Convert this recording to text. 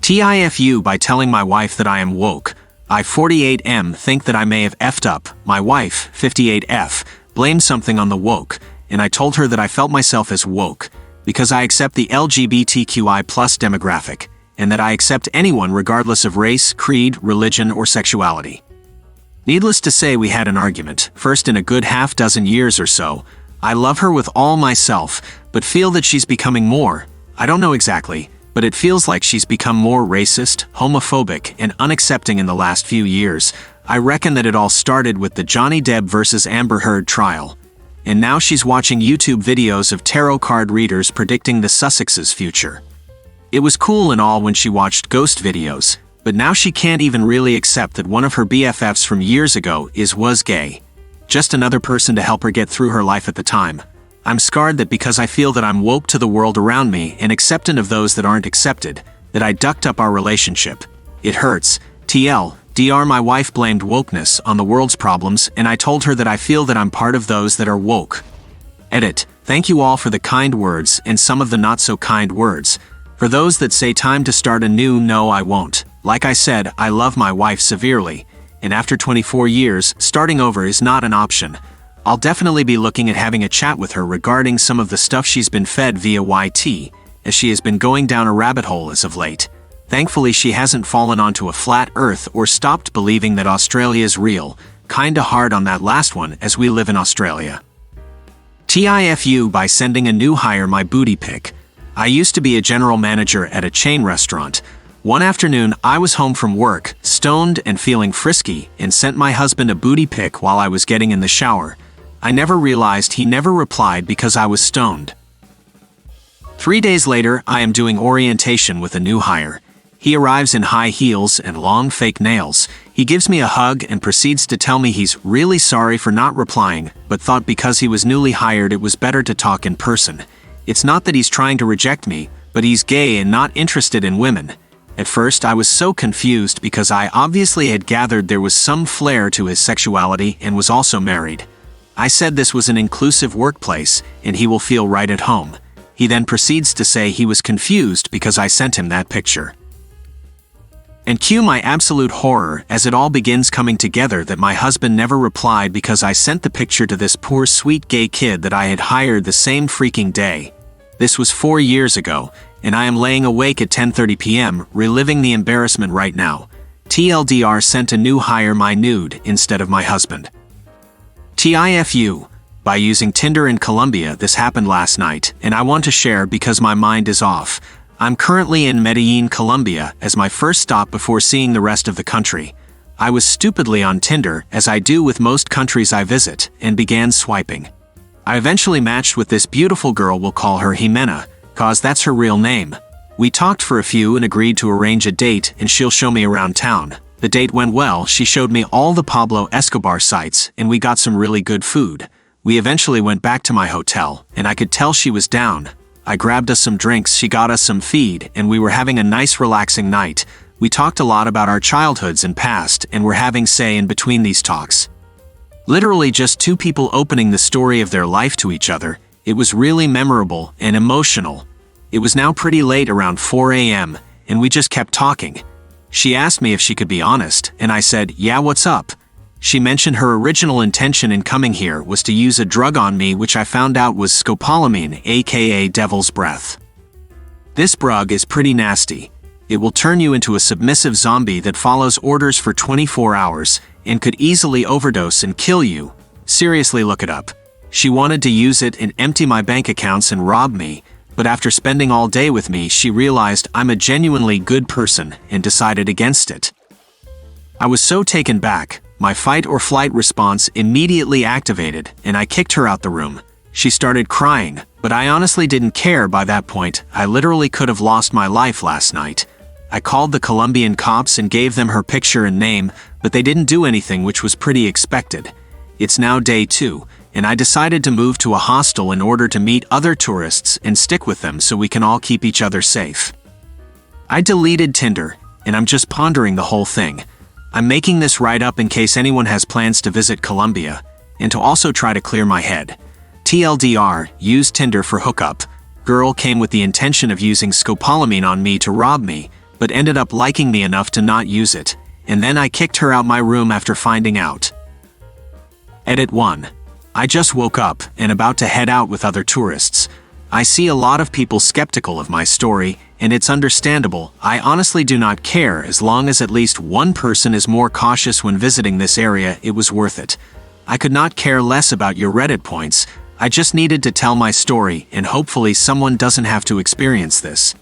TIFU by telling my wife that I am woke. I 48M think that I may have effed up. My wife, 58F, blamed something on the woke, and I told her that I felt myself as woke, because I accept the LGBTQI+ demographic, and that I accept anyone regardless of race, creed, religion, or sexuality. Needless to say, we had an argument, first in a good half dozen years or so. I love her with all myself, but feel that she's becoming more, I don't know exactly, but it feels like she's become more racist, homophobic, and unaccepting in the last few years. I reckon that it all started with the Johnny Depp versus Amber Heard trial. And now she's watching YouTube videos of tarot card readers predicting the Sussexes' future. It was cool and all when she watched ghost videos, but now she can't even really accept that one of her BFFs from years ago was gay. Just another person to help her get through her life at the time. I'm scarred that because I feel that I'm woke to the world around me and acceptant of those that aren't accepted, that I ducked up our relationship. It hurts. TLDR, my wife blamed wokeness on the world's problems, and I told her that I feel that I'm part of those that are woke. Edit. Thank you all for the kind words and some of the not so kind words. For those that say time to start anew, no, I won't. Like I said, I love my wife severely, and after 24 years, starting over is not an option. I'll definitely be looking at having a chat with her regarding some of the stuff she's been fed via YT, as she has been going down a rabbit hole as of late. Thankfully, she hasn't fallen onto a flat earth or stopped believing that Australia's real. Kinda hard on that last one, as we live in Australia. TIFU by sending a new hire my booty pic. I used to be a general manager at a chain restaurant. One afternoon, I was home from work, stoned and feeling frisky, and sent my husband a booty pic while I was getting in the shower. I never realized he never replied because I was stoned. 3 days later, I am doing orientation with a new hire. He arrives in high heels and long fake nails. He gives me a hug and proceeds to tell me he's really sorry for not replying, but thought because he was newly hired it was better to talk in person. It's not that he's trying to reject me, but he's gay and not interested in women. At first, I was so confused because I obviously had gathered there was some flair to his sexuality and was also married. I said this was an inclusive workplace and he will feel right at home. He then proceeds to say he was confused because I sent him that picture. And cue my absolute horror as it all begins coming together that my husband never replied because I sent the picture to this poor sweet gay kid that I had hired the same freaking day. This was 4 years ago, and I am laying awake at 10:30 p.m. reliving the embarrassment right now. TLDR sent a new hire my nude instead of my husband. TIFU. By using Tinder in Colombia, this happened last night, and I want to share because my mind is off. I'm currently in Medellin, Colombia, as my first stop before seeing the rest of the country. I was stupidly on Tinder, as I do with most countries I visit, and began swiping. I eventually matched with this beautiful girl, we'll call her Jimena, cause that's her real name. We talked for a few and agreed to arrange a date and she'll show me around town. The date went well, she showed me all the Pablo Escobar sites and we got some really good food. We eventually went back to my hotel, and I could tell she was down. I grabbed us some drinks, she got us some feed, and we were having a nice relaxing night. We talked a lot about our childhoods and past, and were having say in between these talks. Literally just two people opening the story of their life to each other. It was really memorable and emotional. It was now pretty late, around 4 a.m., and we just kept talking. She asked me if she could be honest, and I said, yeah, what's up? She mentioned her original intention in coming here was to use a drug on me, which I found out was scopolamine, aka devil's breath. This drug is pretty nasty. It will turn you into a submissive zombie that follows orders for 24 hours and could easily overdose and kill you. Seriously, look it up. She wanted to use it and empty my bank accounts and rob me, but after spending all day with me, she realized I'm a genuinely good person and decided against it. I was so taken back. My fight or flight response immediately activated, and I kicked her out the room. She started crying, but I honestly didn't care by that point. I literally could have lost my life last night. I called the Colombian cops and gave them her picture and name, but they didn't do anything, which was pretty expected. It's now day 2, and I decided to move to a hostel in order to meet other tourists and stick with them so we can all keep each other safe. I deleted Tinder, and I'm just pondering the whole thing. I'm making this write-up in case anyone has plans to visit Colombia, and to also try to clear my head. TLDR, used Tinder for hookup. Girl came with the intention of using scopolamine on me to rob me, but ended up liking me enough to not use it, and then I kicked her out my room after finding out. Edit 1. I just woke up and about to head out with other tourists. I see a lot of people skeptical of my story, and it's understandable. I honestly do not care as long as at least one person is more cautious when visiting this area. It was worth it. I could not care less about your Reddit points. I just needed to tell my story, and hopefully someone doesn't have to experience this.